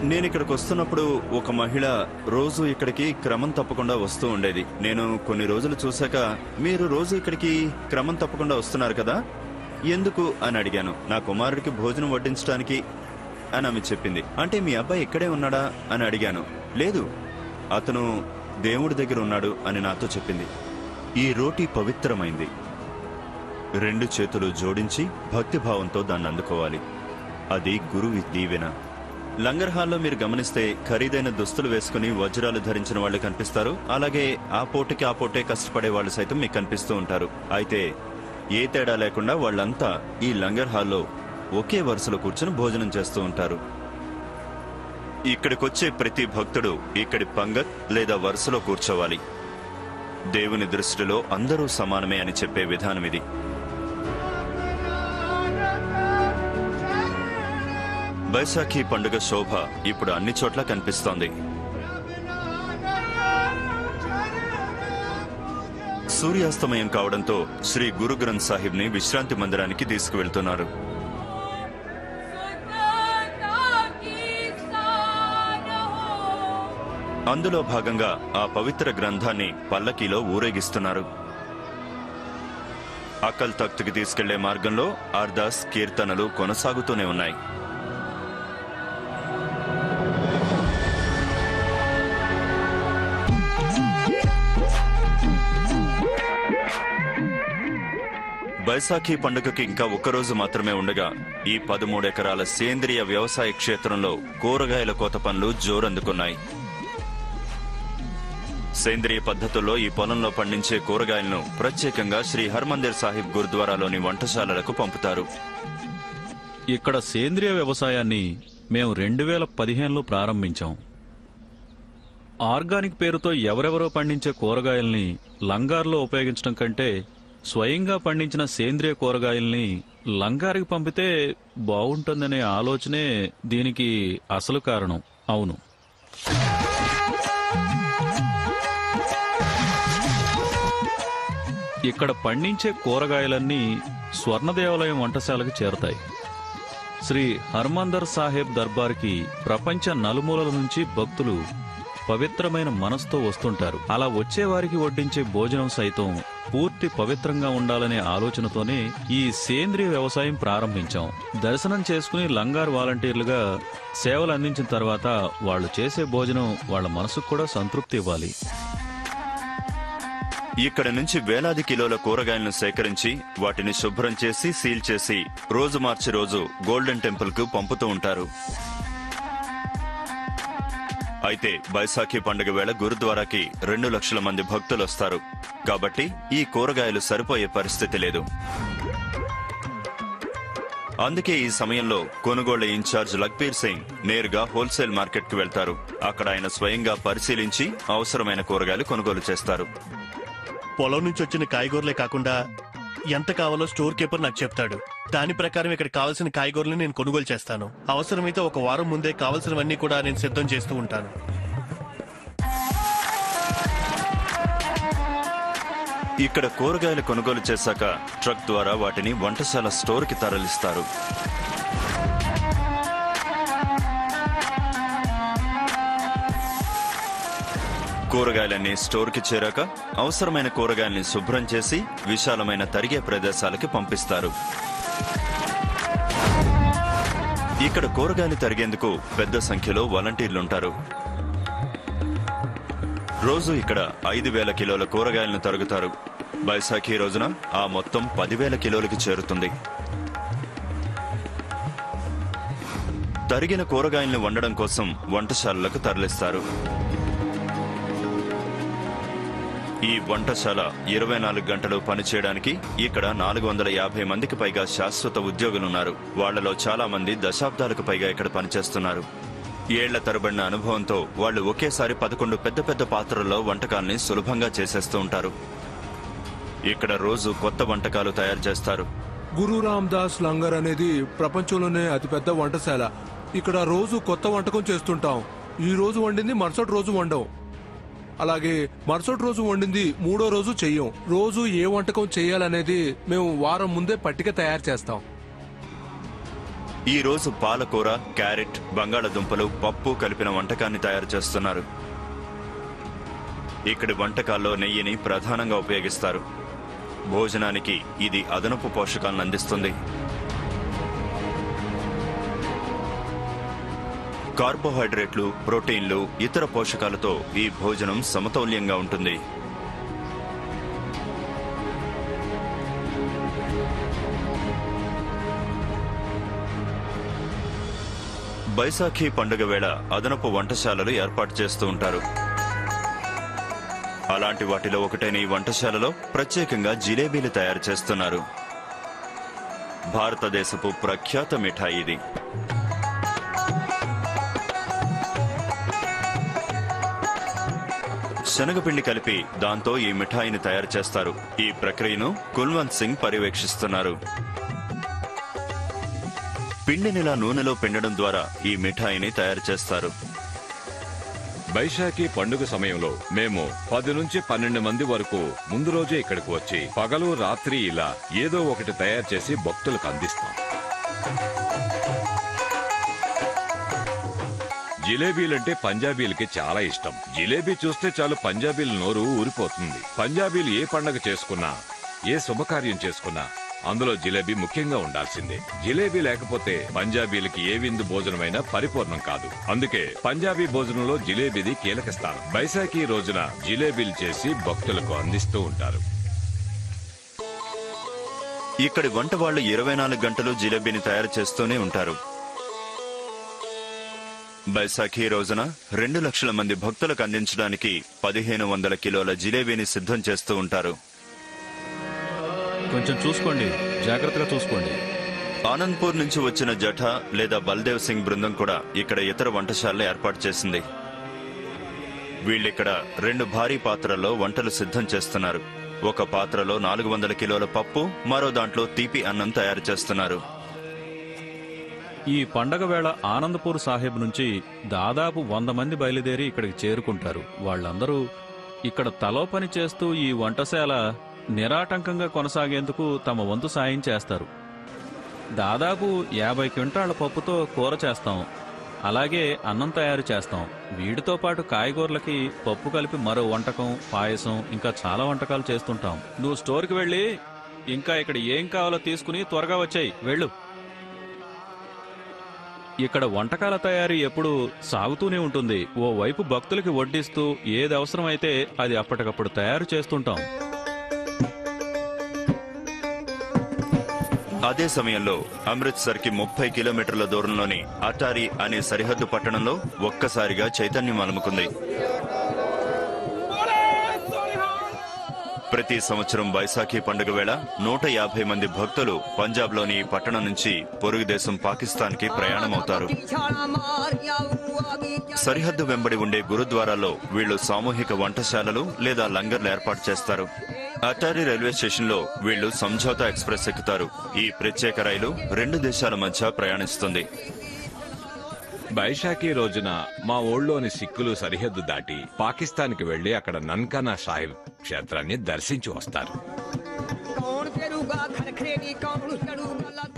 నేను ఇక్కడికి వస్తున్నప్పుడు ఒక మహిళ రోజు ఇక్కడికి క్రమం తప్పకుండా వస్తూ ఉండేది. నేను కొన్ని రోజులు చూశాక, మీరు రోజు ఇక్కడికి క్రమం తప్పకుండా వస్తున్నారు కదా, ఎందుకు అని అడిగాను. నా కుమారుడికి భోజనం వడ్డించడానికి అని ఆమె చెప్పింది. అంటే మీ అబ్బాయి ఇక్కడే ఉన్నాడా అని అడిగాను. లేదు, అతను దేవుడి దగ్గర ఉన్నాడు అని నాతో చెప్పింది. ఈ రోటీ పవిత్రమైంది. 2 చేతులు జోడించి భక్తిభావంతో దాన్ని అందుకోవాలి. అది గురువు దీవెన. లంగర్ హాల్లో మీరు గమనిస్తే ఖరీదైన దుస్తులు వేసుకుని వజ్రాలు ధరించిన వాళ్ళు కనిపిస్తారు. అలాగే ఆ పోటే కష్టపడే వాళ్ళు సైతం మీకు కనిపిస్తూ ఉంటారు. అయితే ఏ తేడా లేకుండా వాళ్ళంతా ఈ లంగర్ హాల్లో ఒకే వరుసలో కూర్చుని భోజనం చేస్తూ ఉంటారు. ఇక్కడికొచ్చే ప్రతి భక్తుడు ఇక్కడి పంగత్ లేదా వరుసలో కూర్చోవాలి. దేవుని దృష్టిలో అందరూ సమానమే అని చెప్పే విధానం ఇది. బైశాఖీ పండుగ శోభ ఇప్పుడు అన్ని చోట్ల కనిపిస్తోంది. సూర్యాస్తమయం కావడంతో శ్రీ గురు గ్రంథ్ సాహిబ్ ని విశ్రాంతి మందిరానికి తీసుకువెళ్తున్నారు. అందులో భాగంగా ఆ పవిత్ర గ్రంథాన్ని పల్లకీలో ఊరేగిస్తున్నారు. అకల్ తఖ్త్కి తీసుకెళ్లే మార్గంలో అర్దాస్, కీర్తనలు కొనసాగుతూనే ఉన్నాయి. బైశాఖీ పండుగకి ఇంకా ఒక్కరోజు మాత్రమే ఉండగా ఈ 13 ఎకరాల సేంద్రియ వ్యవసాయ క్షేత్రంలో కూరగాయల కోత పనులు జోరందుకున్నాయి. సేంద్రియ పద్ధతుల్లో ఈ పొలంలో పండించే కూరగాయలను ప్రత్యేకంగా శ్రీ హర్మందిర్ సాహిబ్ గురుద్వారాలోని వంటశాలలకు పంపుతారు. ఇక్కడ సేంద్రియ వ్యవసాయాన్ని మేము 2015లో ప్రారంభించాం. ఆర్గానిక్ పేరుతో ఎవరెవరో పండించే కూరగాయల్ని లంగార్లో ఉపయోగించడం కంటే స్వయంగా పండించిన సేంద్రియ కూరగాయల్ని లంగారికి పంపితే బాగుంటుందనే ఆలోచనే దీనికి అసలు కారణం. అవును, ఇక్కడ పండించే కూరగాయలన్నీ స్వర్ణదేవాలయం వంటశాలకు చేరతాయి. శ్రీ హర్మందర్ సాహెబ్ దర్బార్కి ప్రపంచ నలుమూలల నుంచి భక్తులు పవిత్రమైన మనసుతో వస్తుంటారు. అలా వచ్చేవారికి వడ్డించే భోజనం సైతం పూర్తి పవిత్రంగా ఉండాలనే ఆలోచనతోనే ఈ సేంద్రియ వ్యవసాయం ప్రారంభించాం. దర్శనం చేసుకుని లంగార్ వాలంటీర్లుగా సేవలు అందించిన తర్వాత వాళ్ళు చేసే భోజనం వాళ్ళ మనసుకు కూడా సంతృప్తి ఇవ్వాలి. ఇక్కడ నుంచి వేలాది కిలోల కూరగాయలను సేకరించి వాటిని శుభ్రం చేసి సీల్ చేసి రోజు మార్చి రోజు గోల్డెన్ టెంపుల్ కు పంపుతూ ఉంటారు. అయితే బైశాఖీ పండుగ వేళ గురుద్వారాకి 2 లక్షల మంది భక్తులు వస్తారు. కాబట్టి ఈ కూరగాయలు సరిపోయే పరిస్థితి లేదు. అందుకే ఈ సమయంలో కొనుగోళ్ల ఇన్ఛార్జ్ లఖ్బీర్ సింగ్ నేరుగా హోల్సేల్ మార్కెట్ కు వెళ్తారు. అక్కడ ఆయన స్వయంగా పరిశీలించి అవసరమైన కూరగాయలు కొనుగోలు చేస్తారు. పొలం నుంచి వచ్చిన కాయగూరలే కాకుండా ఎంత కావాలో స్టోర్ కీపర్ నాకు చెప్తాడు. దాని ప్రకారం ఇక్కడ కావాల్సిన కాయగూరలు నేను కొనుగోలు చేస్తాను. అవసరమైతే 1 వారం ముందే కావాల్సినవన్నీ కూడా నేను సిద్ధం చేస్తూ ఉంటాను. ఇక్కడ కూరగాయలు కొనుగోలు చేశాక ట్రక్ ద్వారా వాటిని వంటశాల స్టోర్ కి తరలిస్తారు. కూరగాయలన్నీ స్టోర్ కి చేరాక అవసరమైన కూరగాయల్ని శుభ్రం చేసి విశాలమైన తరిగే ప్రదేశాలకి పంపిస్తారు. ఇక్కడ కూరగాయలు తరిగేందుకు పెద్ద సంఖ్యలో వాలంటీర్లుంటారు. రోజు ఇక్కడ 5,000 కిలోల కూరగాయలను తరుగుతారు. బైశాఖీ రోజున ఆ మొత్తం 10,000 కిలోలకి చేరుతుంది. తరిగిన కూరగాయలను వండడం కోసం వంటశాలలకు తరలిస్తారు. ఈ వంటశాల 24 గంటలు పనిచేయడానికి ఇక్కడ 450 మందికి పైగా శాశ్వత ఉద్యోగులున్నారు. వాళ్లలో చాలా మంది దశాబ్దాలకు పైగా ఇక్కడ పనిచేస్తున్నారు. ఏళ్ల తరబడిన అనుభవంతో వాళ్ళు ఒకేసారి 11 పెద్ద పెద్ద పాత్రల్లో వంటకాల్ని సులభంగా చేసేస్తూ ఉంటారు. ఇక్కడ రోజు కొత్త వంటకాలు తయారు చేస్తారు. గురు రామదాస్ లంగర్ అనేది ప్రపంచంలోనే అతిపెద్ద వంటశాల. ఇక్కడ రోజు కొత్త వంటకం చేస్తుంటాం. ఈ రోజు వండింది మరుసటి రోజు వండం, అలాగే మరుసటి రోజు వండింది మూడో రోజు చెయ్యం. రోజు ఏ వంటకం చేయాలనేది మేము వారం ముందే పట్టిక తయారు చేస్తాం. ఈ రోజు పాలకూర, క్యారెట్, బంగాళదుంపలు, పప్పు కలిపిన వంటకాన్ని తయారు చేస్తున్నారు. ఇక్కడి వంటకాల్లో నెయ్యిని ప్రధానంగా ఉపయోగిస్తారు. భోజనానికి ఇది అదనపు పోషకాలను అందిస్తుంది. కార్బోహైడ్రేట్లు, ప్రోటీన్లు, ఇతర పోషకాలతో ఈ భోజనం సమతౌల్యంగా ఉంటుంది. బైసాఖీ పండుగ వేళ అదనపు వంటశాలలు ఏర్పాటు చేస్తూ ఉంటారు. అలాంటి వాటిలో ఒకటైన ఈ వంటశాలలో ప్రత్యేకంగా జిలేబీలు తయారు చేస్తున్నారు. భారతదేశపు ప్రఖ్యాత మిఠాయి ఇది. శనగపిండి కలిపి దాంతో ఈ మిఠాయిని తయారు చేస్తారు. ఈ ప్రక్రియను కుల్వంత్ సింగ్ పర్యవేక్షిస్తున్నారు. పిండినిలా నూనెలో పిండడం ద్వారా ఈ మిఠాయిని తయారు చేస్తారు. బైశాఖి పండుగ సమయంలో మేము 10 నుంచి 12 మంది వరకు ముందు రోజే ఇక్కడికి వచ్చి పగలు రాత్రి ఇలా ఏదో ఒకటి తయారు చేసి భక్తులకు అందిస్తాం. జిలేబీలంటే పంజాబీలకి చాలా ఇష్టం. జిలేబీ చూస్తే చాలు పంజాబీల నోరు ఊరిపోతుంది. పంజాబీలు ఏ పండగ చేసుకున్నా, ఏ శుభకార్యం చేసుకున్నా అందులో జిలేబీ ముఖ్యంగా ఉండాల్సిందే. జిలేబీ లేకపోతే పంజాబీలకి ఏ విందు భోజనమైనా పరిపూర్ణం కాదు. అందుకే పంజాబీ భోజనంలో జిలేబీది కీలక స్థానం. బైశాఖీ రోజున జిలేబీలు చేసి భక్తులకు అందిస్తూ ఉంటారు. ఇక్కడి వంట వాళ్ళు 24 గంటలు జిలేబీని తయారు చేస్తూనే ఉంటారు. బైశాఖీ రోజున 2 లక్షల మంది భక్తులకు అందించడానికి 1500 కిలోల జిలేబీని సిద్ధం చేస్తూ ఉంటారు. కొంచెం చూసుకోండి, జాగ్రత్తగా చూసుకోండి. ఆనంద్పూర్ నుంచి వచ్చిన జఠా లేదా బల్దేవ్ సింగ్ బృందం కూడా ఇక్కడ ఇతర వంటశాలలు ఏర్పాటు చేసింది. వీళ్ళిక్కడ 2 భారీ పాత్రల్లో వంటలు సిద్ధం చేస్తున్నారు. ఒక పాత్రలో 400 కిలోల పప్పు, మరో దాంట్లో తీపి అన్నం తయారు చేస్తున్నారు. ఈ పండగ వేళ ఆనందపూర్ సాహెబ్ నుంచి దాదాపు 100 మంది బయలుదేరి ఇక్కడికి చేరుకుంటారు. వాళ్ళందరూ ఇక్కడ తలో పని చేస్తూ ఈ వంటశాల నిరాటంకంగా కొనసాగేందుకు తమ వంతు సాయం చేస్తారు. దాదాపు 50 క్వింటాళ్ల పప్పుతో కూర చేస్తాం, అలాగే అన్నం తయారు చేస్తాం. వీటితో పాటు కాయగూరలకి పప్పు కలిపి మరో వంటకం, పాయసం, ఇంకా చాలా వంటకాలు చేస్తుంటాం. నువ్వు స్టోర్కి వెళ్ళి ఇంకా ఇక్కడ ఏం కావాలో తీసుకుని త్వరగా వచ్చాయి, వెళ్ళు. ఇక్కడ వంటకాల తయారీ ఎప్పుడూ సాగుతూనే ఉంటుంది. ఓవైపు భక్తులకి వడ్డిస్తూ ఏది అవసరమైతే అది అప్పటికప్పుడు తయారు చేస్తుంటాం. అదే సమయంలో అమృత్సర్ కి 30 కిలోమీటర్ల దూరంలోని అటారీ అనే సరిహద్దు పట్టణంలో ఒక్కసారిగా చైతన్యం అలుముకుంది. ప్రతి సంవత్సరం బైశాఖీ పండుగ వేళ 150 మంది భక్తులు పంజాబ్లోని ఈ పట్టణం నుంచి పొరుగు దేశం పాకిస్తాన్కి ప్రయాణమవుతారు. సరిహద్దు వెంబడి ఉండే గురుద్వారాల్లో వీళ్లు సామూహిక వంటశాలలు లేదా లంగర్లు ఏర్పాటు చేస్తారు. అటారీ రైల్వే స్టేషన్లో వీళ్లు సంఝౌతా ఎక్స్ప్రెస్ ఎక్కుతారు. ఈ ప్రత్యేక రైలు 2 దేశాల మధ్య ప్రయాణిస్తుంది. బైశాఖీ రోజున మా ఊళ్ళోని సిక్కులు సరిహద్దు దాటి పాకిస్తాన్కి వెళ్లి అక్కడ నన్కానా సాహిబ్ క్షేత్రాన్ని దర్శించి వస్తారు.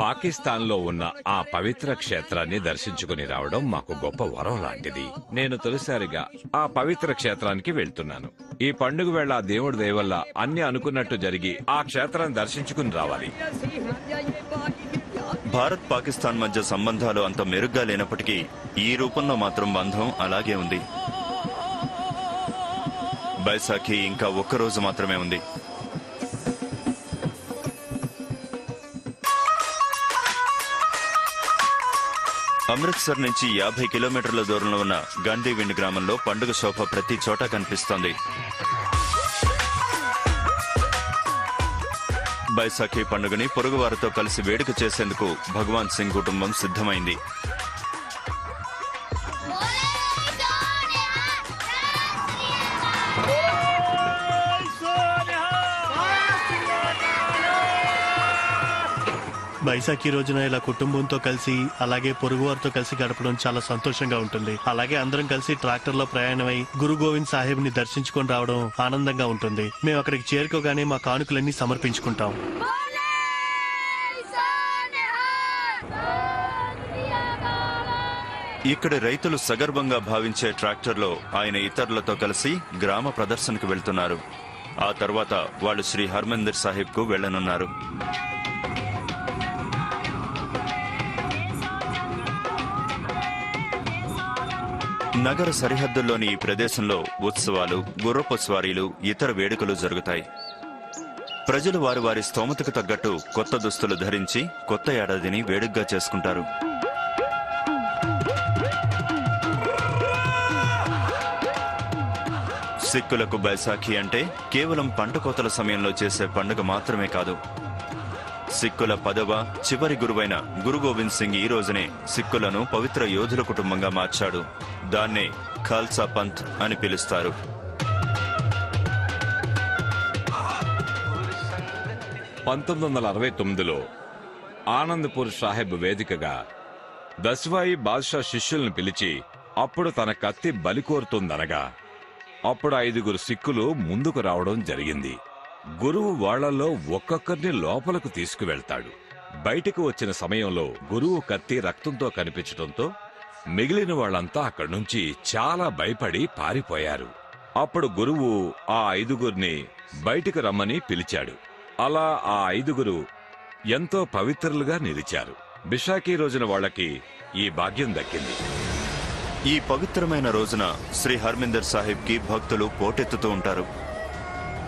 పాకిస్తాన్లో ఉన్న ఆ పవిత్ర క్షేత్రాన్ని దర్శించుకుని రావడం మాకు గొప్ప వరం లాంటిది. నేను తొలిసారిగా ఆ పవిత్ర క్షేత్రానికి వెళ్తున్నాను. ఈ పండుగ వేళ దేవుడి దయ వల్ల అన్ని అనుకున్నట్టు జరిగి ఆ క్షేత్రాన్ని దర్శించుకుని రావాలి. భారత్ పాకిస్తాన్ మధ్య సంబంధాలు అంత మెరుగ్గా లేనప్పటికీ ఈ రూపంలో మాత్రం బంధం అలాగే ఉంది. బైశాఖీ ఇంకా 1 రోజు మాత్రమే ఉంది. అమృత్సర్ నుంచి 50 కిలోమీటర్ల దూరంలో ఉన్న గండీవిండ్ గ్రామంలో పండుగ శోభ ప్రతి చోట కనిపిస్తోంది. బైసాఖీ పండుగని పొరుగువారితో కలిసి వేడుక చేసేందుకు భగవాన్ సింగ్ కుటుంబం సిద్ధమైంది. బైసాఖీ రోజున ఇలా కుటుంబంతో కలిసి అలాగే పొరుగువారితో కలిసి గడపడం చాలా సంతోషంగా ఉంటుంది. అలాగే అందరం కలిసి ట్రాక్టర్ లో ప్రయాణమై గురు గోవింద్ సాహెబ్ ని దర్శించుకొని రావడం ఆనందంగా ఉంటుంది. మేము అక్కడికి చేరుకోగానే మా కానుకలన్నీ సమర్పించుకుంటాం. ఇక్కడ రైతులు సగర్భంగా భావించే ట్రాక్టర్లో ఆయన ఇతరులతో కలిసి గ్రామ ప్రదర్శనకు వెళ్తున్నారు. ఆ తర్వాత వాళ్ళు శ్రీ హర్మందిర్ సాహిబ్ కు వెళ్లనున్నారు. నగర సరిహద్దుల్లోని ఈ ప్రదేశంలో ఉత్సవాలు, గుర్రపు స్వారీలు, ఇతర వేడుకలు జరుగుతాయి. ప్రజలు వారి వారి స్తోమతకు తగ్గట్టు కొత్త దుస్తులు ధరించి కొత్త ఏడాదిని వేడుకగా చేసుకుంటారు. సిక్కులకు బైసాఖీ అంటే కేవలం పంట కోతల సమయంలో చేసే పండుగ మాత్రమే కాదు. సిక్కుల 10వ చివరి గురువైన గురు గోవింద్ సింగ్ ఈ రోజునే సిక్కులను పవిత్ర యోధుల కుటుంబంగా మార్చాడు. దాన్నే ఖాల్సా పంత్ అని పిలుస్తారు. లో ఆనంద్పూర్ సాహెబ్ వేదికగా దస్వాయి బాద్షా శిష్యుల్ని పిలిచి అప్పుడు తన కత్తి బలి కోరుతుందనగా అప్పుడు 5 సిక్కులు ముందుకు రావడం జరిగింది. గురువు వాళ్లలో ఒక్కొక్కరిని లోపలకు తీసుకువెళ్తాడు. బయటికి వచ్చిన సమయంలో గురువు కత్తి రక్తంతో కనిపించడంతో మిగిలిన వాళ్లంతా అక్కడి నుంచి చాలా భయపడి పారిపోయారు. అప్పుడు గురువు ఆ 5 బయటికి రమ్మని పిలిచాడు. అలా ఆ 5 ఎంతో పవిత్రులుగా నిలిచారు. బిశాఖీ రోజున వాళ్లకి ఈ భాగ్యం దక్కింది. ఈ పవిత్రమైన రోజున శ్రీ హర్మందిర్ సాహిబ్ కి భక్తులు పోటెత్తుతూ ఉంటారు.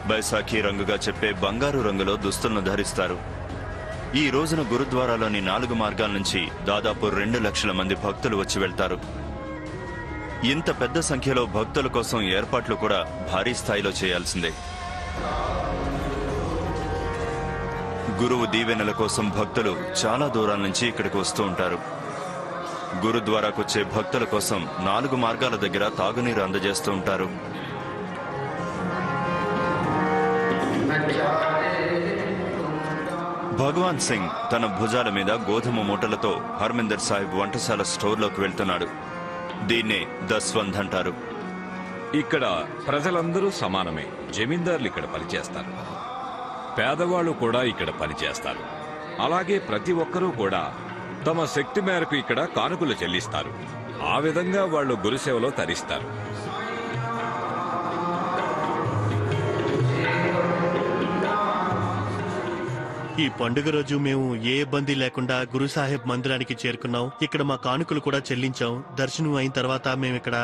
బైసాఖీ రంగుగా చెప్పే బంగారు రంగులో దుస్తులను ధరిస్తారు. ఈ రోజున గురుద్వారాలోని 4 మార్గాల నుంచి దాదాపు 2 లక్షల మంది భక్తులు వచ్చి వెళ్తారు. ఇంత పెద్ద సంఖ్యలో భక్తుల కోసం ఏర్పాట్లు కూడా భారీ స్థాయిలో చేయాల్సిందే. గురువు దీవెనల కోసం భక్తులు చాలా దూరాల నుంచి ఇక్కడికి వస్తూ ఉంటారు. గురుద్వారాకొచ్చే భక్తుల కోసం 4 మార్గాల దగ్గర తాగునీరు అందజేస్తూ ఉంటారు. భగవాన్ సింగ్ తన భుజాల మీద గోధుమ మూటలతో హర్మందిర్ సాహిబ్ వంటశాల స్టోర్లోకి వెళ్తున్నాడు. దీన్నే దస్వంద్ అంటారు. ఇక్కడ ప్రజలందరూ సమానమే. జమీందారులు ఇక్కడ పనిచేస్తారు, పేదవాళ్లు కూడా ఇక్కడ పనిచేస్తారు. అలాగే ప్రతి ఒక్కరూ కూడా తమ శక్తి మేరకు ఇక్కడ కానుకలు చెల్లిస్తారు. ఆ విధంగా వాళ్ళు గురుసేవలో తరిస్తారు. ఈ పండుగ రోజు మేము ఏ ఇబ్బంది లేకుండా గురు సాహెబ్ మందిరానికి చేరుకున్నాం. ఇక్కడ మా కానుకలు కూడా చెల్లించాం. దర్శనం అయిన తర్వాత మేము ఇక్కడ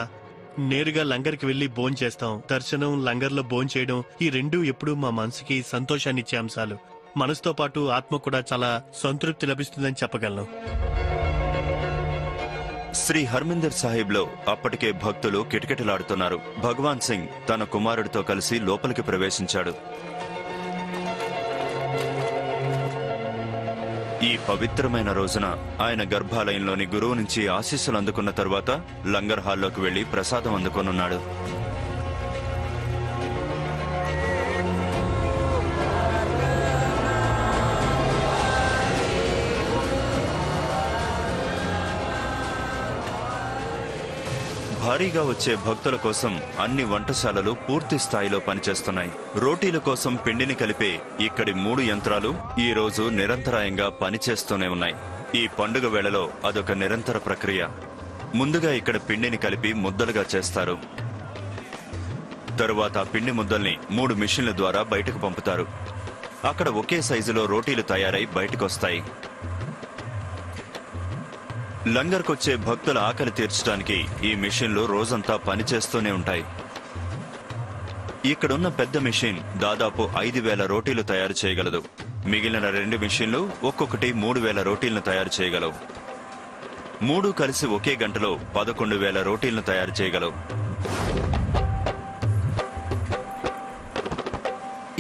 నేరుగా లంగర్కి వెళ్లి భోజనం చేస్తాం. దర్శనం, లంగర్లో భోజనం చేయడం ఈ రెండూ ఎప్పుడూ మా మనసుకి సంతోషాన్ని ఇచ్చే అంశాలు. మనసుతో పాటు ఆత్మ కూడా చాలా సంతృప్తి లభిస్తుందని చెప్పగలను. శ్రీ హర్మందిర్ సాహిబ్ లో అప్పటికే భక్తులు కిటకిటలాడుతున్నారు. భగవాన్ సింగ్ తన కుమారుడితో కలిసి లోపలికి ప్రవేశించాడు. ఈ పవిత్రమైన రోజున ఆయన గర్భాలయంలోని గురువు నుంచి ఆశీస్సులు అందుకున్న తరువాత లంగర్ హాల్లోకి వెళ్లి ప్రసాదం అందుకోనున్నాడు. భారీగా వచ్చే భక్తుల కోసం అన్ని వంటశాలలు పూర్తి స్థాయిలో పనిచేస్తున్నాయి. రోటీల కోసం పిండిని కలిపే ఇక్కడి 3 యంత్రాలు ఈ రోజు నిరంతరాయంగా పనిచేస్తూనే ఉన్నాయి. ఈ పండుగ వేళలో అదొక నిరంతర ప్రక్రియ. ముందుగా ఇక్కడ పిండిని కలిపి ముద్దలుగా చేస్తారు. తరువాత ఆ పిండి ముద్దల్ని 3 మిషన్ల ద్వారా బయటకు పంపుతారు. అక్కడ ఒకే సైజులో రోటీలు తయారై బయటకొస్తాయి. లంగర్కొచ్చే భక్తుల ఆకలి తీర్చడానికి ఈ మిషన్లు రోజంతా పనిచేస్తూనే ఉంటాయి. ఇక్కడున్న పెద్ద మిషన్ దాదాపు 5,000 రోటీలు తయారు చేయగలదు. మిగిలిన 2 మిషన్లు ఒక్కొక్కటి 3,000 రోటీలను తయారు చేయగలవు. 3 కలిసి ఒకే గంటలో 11,000 రోటీలను తయారు చేయగలవు.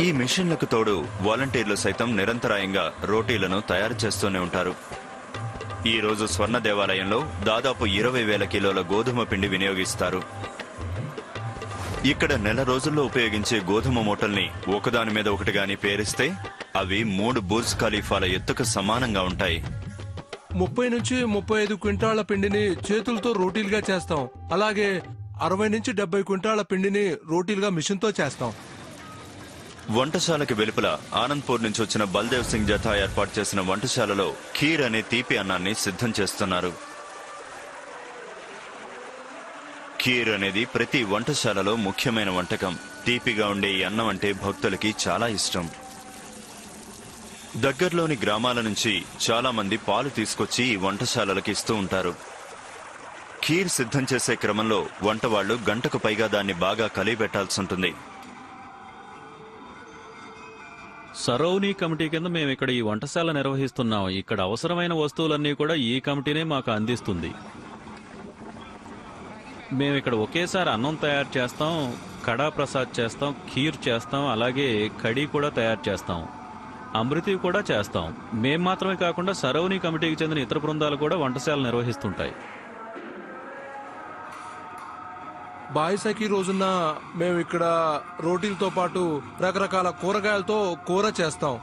ఈ మిషన్లకు తోడు వాలంటీర్లు సైతం నిరంతరాయంగా రోటీలను తయారు చేస్తూనే ఉంటారు. ఈ రోజు స్వర్ణ దేవాలయంలో దాదాపు 20,000 కిలోల గోధుమ పిండి వినియోగిస్తారు. ఇక్కడ నెల రోజుల్లో ఉపయోగించే గోధుమ మూటల్ని ఒకదాని మీద ఒకటిగాని పేరిస్తే అవి 3 బుర్జ్ ఖలీఫాల ఎత్తుకు సమానంగా ఉంటాయి. 30 నుంచి 35 క్వింటాళ్ల పిండిని చేతులతో రోటీలుగా చేస్తాం. అలాగే 60 నుంచి 70 క్వింటాళ్ల పిండిని రోటీలుగా మిషన్తో చేస్తాం. వంటశాలకి వెలుపల ఆనంద్పూర్ నుంచి వచ్చిన బల్దేవ్ సింగ్ జథా ఏర్పాటు చేసిన వంటశాలలో ఖీర్ అనే తీపి అన్నాన్ని సిద్ధం చేస్తున్నారు. ఖీర్ అనేది ప్రతి వంటశాలలో ముఖ్యమైన వంటకం. తీపిగా ఉండే ఈ అన్నం అంటే భక్తులకి చాలా ఇష్టం. దగ్గర్లోని గ్రామాల నుంచి చాలా మంది పాలు తీసుకొచ్చి ఈ వంటశాలలకు ఇస్తూ ఉంటారు. ఖీర్ సిద్ధం చేసే క్రమంలో వంటవాళ్లు గంటకు పైగా దాన్ని బాగా కలిపెట్టాల్సి ఉంటుంది. సరౌనీ కమిటీ కింద మేము ఇక్కడ ఈ వంటశాల నిర్వహిస్తున్నాం. ఇక్కడ అవసరమైన వస్తువులన్నీ కూడా ఈ కమిటీనే మాకు అందిస్తుంది. మేము ఇక్కడ ఒకేసారి అన్నం తయారు చేస్తాం, కడా ప్రసాద్ చేస్తాం, ఖీర్ చేస్తాం, అలాగే కడీ కూడా తయారు చేస్తాం, అమృతి కూడా చేస్తాం. మేం మాత్రమే కాకుండా సరౌనీ కమిటీకి చెందిన ఇతర బృందాలు కూడా వంటశాల నిర్వహిస్తుంటాయి. బాయిసకి రోజున మేము ఇక్కడ రోటీలతో పాటు రకరకాల కూరగాయలతో కూర చేస్తాం.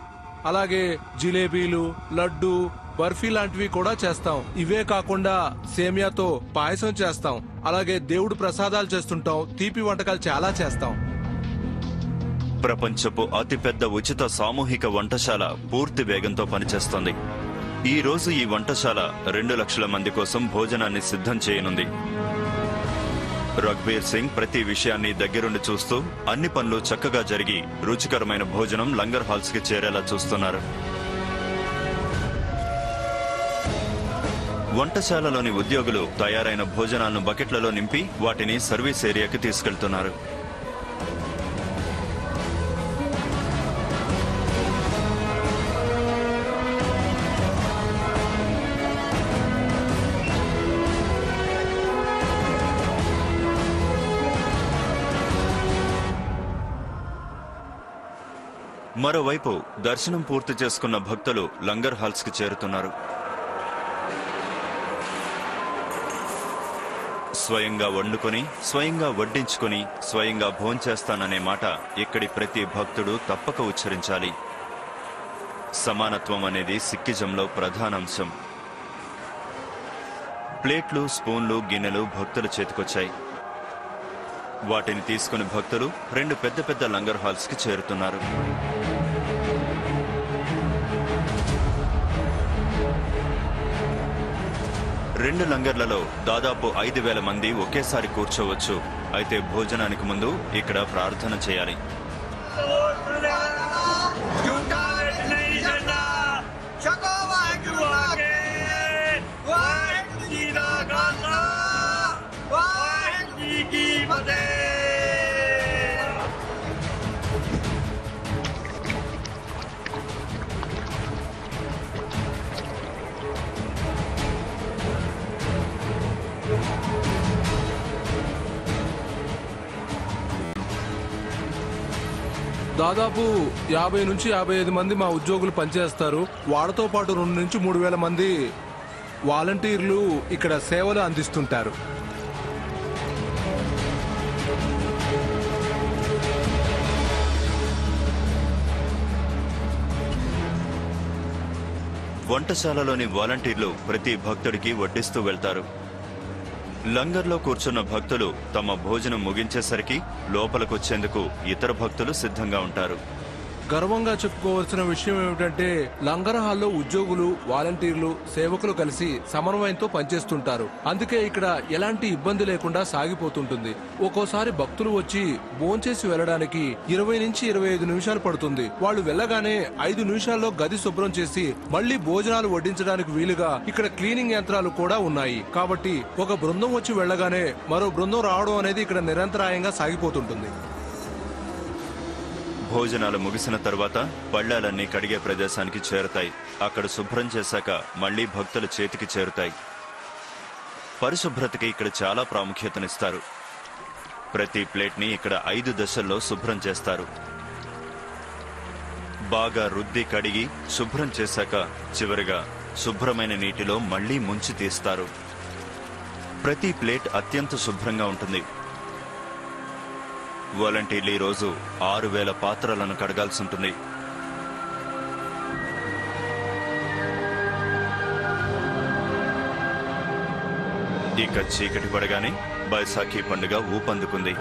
అలాగే జిలేబీలు, లడ్డు, బర్ఫీ లాంటివి కూడా చేస్తాం. ఇవే కాకుండా సేమియాతో పాయసం చేస్తాం. అలాగే దేవుడు ప్రసాదాలు చేస్తుంటాం. తీపి వంటకాలు చాలా చేస్తాం. ప్రపంచపు అతిపెద్ద ఉచిత సామూహిక వంటశాల పూర్తి వేగంతో పనిచేస్తోంది. ఈ రోజు ఈ వంటశాల 2 లక్షల మంది కోసం భోజనాన్ని సిద్ధం చేయనుంది. రఘుబీర్ సింగ్ ప్రతి విషయాన్ని దగ్గరుండి చూస్తూ అన్ని పనులు చక్కగా జరిగి రుచికరమైన భోజనం లంగర్ హాల్స్ కి చేరేలా చూస్తున్నారు. వంటశాలలోని ఉద్యోగులు తయారైన భోజనాలను బకెట్లలో నింపి వాటిని సర్వీస్ ఏరియాకి తీసుకెళ్తున్నారు. మరోవైపు దర్శనం పూర్తి చేసుకున్న భక్తులు లంగర్ హాల్స్ కి చేరుతున్నారు. స్వయంగా వండుకొని, స్వయంగా వడ్డించుకొని, స్వయంగా భోంచేస్తాననే మాట ఇక్కడి ప్రతి భక్తుడు తప్పక ఉచ్చరించాలి. సమానత్వం అనేది సిక్కిజంలో ప్రధానాంశం. ప్లేట్లు, స్పూన్లు, గిన్నెలు భక్తుల చేతికొచ్చాయి. వాటిని తీసుకుని భక్తులు 2 పెద్ద పెద్ద లంగర్ హాల్స్ కి చేరుతున్నారు. రెండు లంగర్లలో దాదాపు 5,000 మంది ఒకేసారి కూర్చోవచ్చు. అయితే భోజనానికి ముందు ఇక్కడ ప్రార్థన చేయాలి. దాదాపు 50 నుంచి 55 మంది మా ఉద్యోగులు పనిచేస్తారు. వాళ్ళతో పాటు 2 నుంచి 3,000 మంది వాలంటీర్లు ఇక్కడ సేవలు అందిస్తుంటారు. వంటశాలలోని వాలంటీర్లు ప్రతి భక్తుడికి వడ్డిస్తూ వెళ్తారు. లంగర్లో కూర్చున్న భక్తులు తమ భోజనం ముగించేసరికి లోపలికొచ్చేందుకు ఇతర భక్తులు సిద్ధంగా ఉంటారు. గర్వంగా చెప్పుకోవాల్సిన విషయం ఏమిటంటే లంగర్ హాల్లో ఉద్యోగులు, వాలంటీర్లు, సేవకులు కలిసి సమన్వయంతో పనిచేస్తుంటారు. అందుకే ఇక్కడ ఎలాంటి ఇబ్బంది లేకుండా సాగిపోతుంటుంది. ఒక్కోసారి భక్తులు వచ్చి భోంచేసి వెళ్లడానికి 20 నుంచి 25 నిమిషాలు పడుతుంది. వాళ్ళు వెళ్ళగానే 5 నిమిషాల్లో గది శుభ్రం చేసి మళ్లీ భోజనాలు వడ్డించడానికి వీలుగా ఇక్కడ క్లీనింగ్ యంత్రాలు కూడా ఉన్నాయి. కాబట్టి ఒక బృందం వచ్చి వెళ్లగానే మరో బృందం రావడం అనేది ఇక్కడ నిరంతరాయంగా సాగిపోతుంటుంది. భోజనాలు ముగిసిన తర్వాత పళ్ళాలన్నీ కడిగే ప్రదేశానికి చేరుతాయి. అక్కడ శుభ్రం చేశాక మళ్లీ భక్తుల చేతికి చేరుతాయి. పరిశుభ్రతకి ఇక్కడ చాలా ప్రాముఖ్యతనిస్తారు. ప్రతి ప్లేట్ని ఇక్కడ 5 దశల్లో శుభ్రం చేస్తారు. బాగా రుద్ది కడిగి శుభ్రం చేశాక చివరిగా శుభ్రమైన నీటిలో మళ్లీ ముంచి తీస్తారు. ప్రతి ప్లేట్ అత్యంత శుభ్రంగా ఉంటుంది. వాలంటీర్లు ఈ రోజు 6000 పాత్రలను కడగాల్సి ఉంటుంది. ఇక చీకటి పడగానే బైసాఖీ పండుగ ఊపందుకుంది.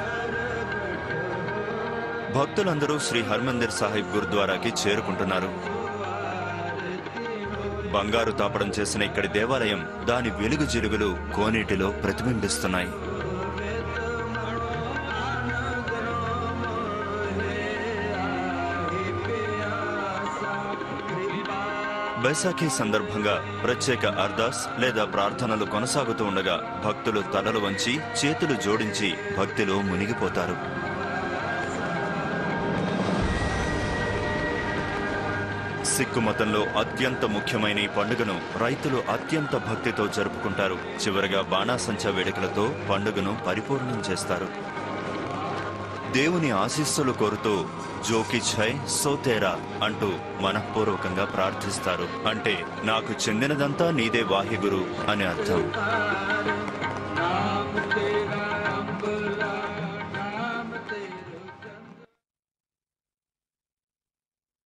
భక్తులందరూ శ్రీ హర్మందిర్ సాహిబ్ గురుద్వారాకి చేరుకుంటున్నారు. బంగారు తాపడం చేసిన ఇక్కడి దేవాలయం దాని వెలుగు జిలుగులు కోనేటిలో ప్రతిబింబిస్తున్నాయి. బైసాఖీ సందర్భంగా ప్రత్యేక అర్దాస్ లేదా ప్రార్థనలు కొనసాగుతూ ఉండగా భక్తులు తలలు వంచి చేతులు జోడించి భక్తిలో మునిగిపోతారు. సిక్కు మతంలో అత్యంత ముఖ్యమైన ఈ పండుగను రైతులు అత్యంత భక్తితో జరుపుకుంటారు. చివరగా బాణాసంచా వేడుకలతో పండుగను పరిపూర్ణం చేస్తారు. దేవుని ఆశీస్సులు కోరుతూ జోకి ఛై సోతేరా అంటూ మనఃపూర్వకంగా ప్రార్థిస్తారు. అంటే నాకు చెందినదంతా నీదే వాహిగురు అని అర్థం.